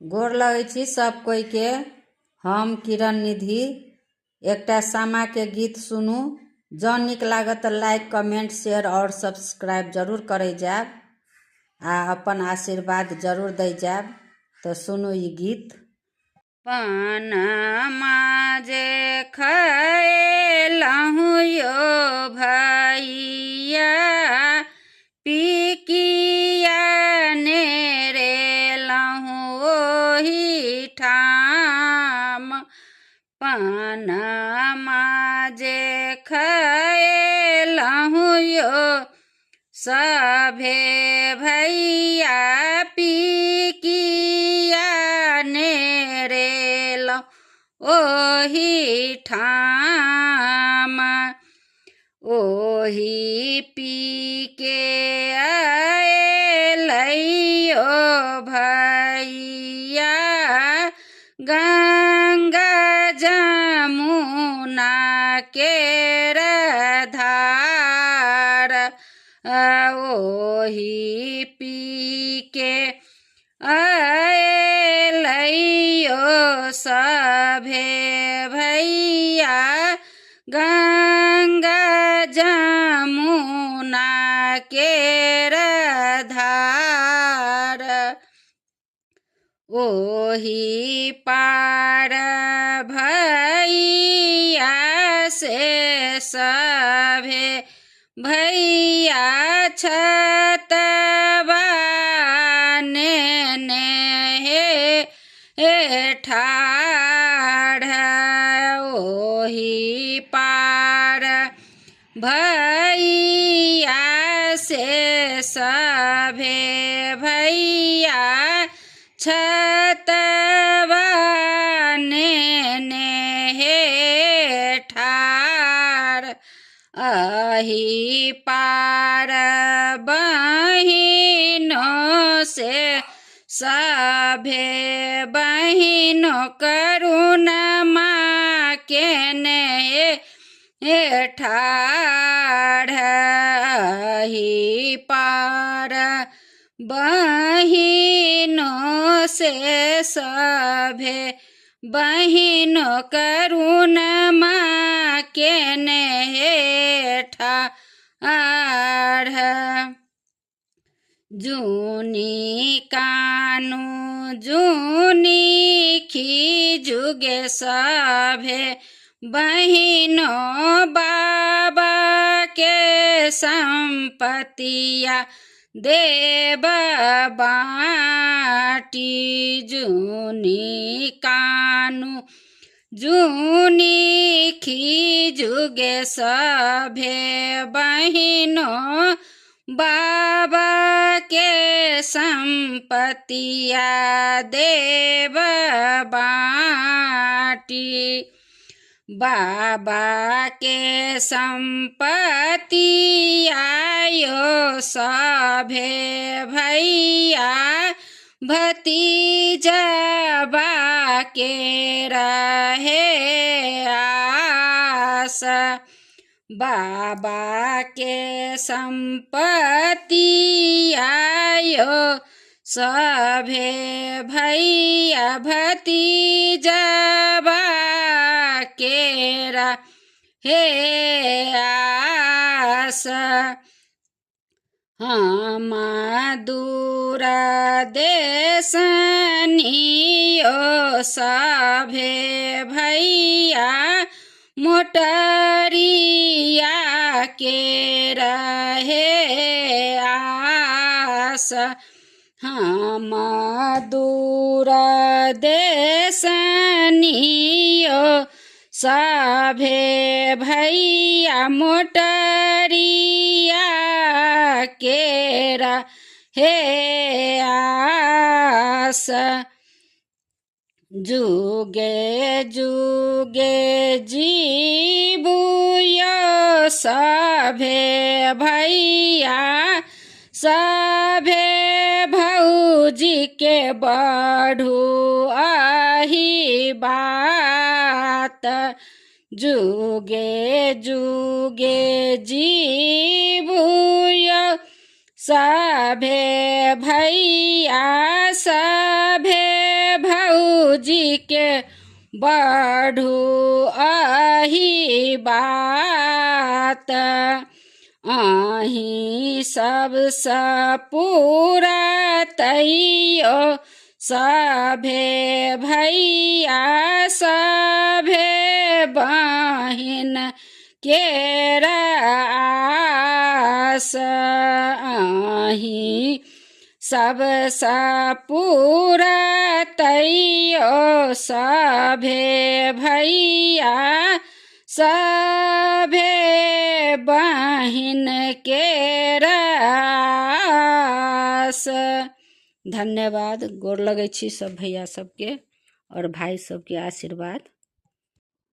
गोर लगै छी सब कोई के। हम किरण निधि एकटा सामा के गीत सुनू। जँ नीक लागत तऽ लाइक कमेंट शेयर और सब्सक्राइब जरूर करे जाब आ अपन आशीर्वाद जरूर दे जाब। तो सुनू ई गीत। पनमा जे खएलहु यो भैया पिकिया नेरेलहु ओही ठाम। पनमा जे खएलहु यो सभे भैया पिकिया नेरेलहु ओही ठाम। ओही पी के अएलैयो भैया गंगा जमुना के धार। ओही पी के अएलैयो सभे भैया गंगा जमुना के धार। ओही पार भैया से सभे भैया छतबा नेने हे ठाढ़। ओही पार भैया से सभे भैया छतबा नेने हे ठाढ़। अही पार बहिनों से सभे बहिनों करुणा केने हे ठाढ़। अही पार बहिनों से सभे बहिनों करुणा केने हे ठाढ़। जूनी कानू जूनी खीजुगे सभे बहिनों बाबा के संपतिया देव बाटी। जूनी कानू जूनी खीजुगे सभे बहिनों बाबा के संपतिया देव बाटी। बाबा के संपतिया यो सभे भैया भतीजबा के रहे आस। बाबा के संपतिया यो सभे भैया भतीजबा के रहे आस। हम दूर देशनियो सभे भैया मोटरिया के रहे आस। हम दूर देशनियो सभे भैया मोटरिया के रहे आस। जुगे जुगे जीबुयो सभे भैया सभे भौजी के बढ़ू आही बात। जुगे जुगे जीबुयो सभे भैया सभे जी के बढ़ू अही बात अही सबसे पूरा तैयो सभे भैया सभे बहिन केर आस अही सबसे पूरा तैयो सभे भैया सभे बहिन केर आस। धन्यवाद। गोर लगै छी सब भैया सबके और भाई सबके आशीर्वाद।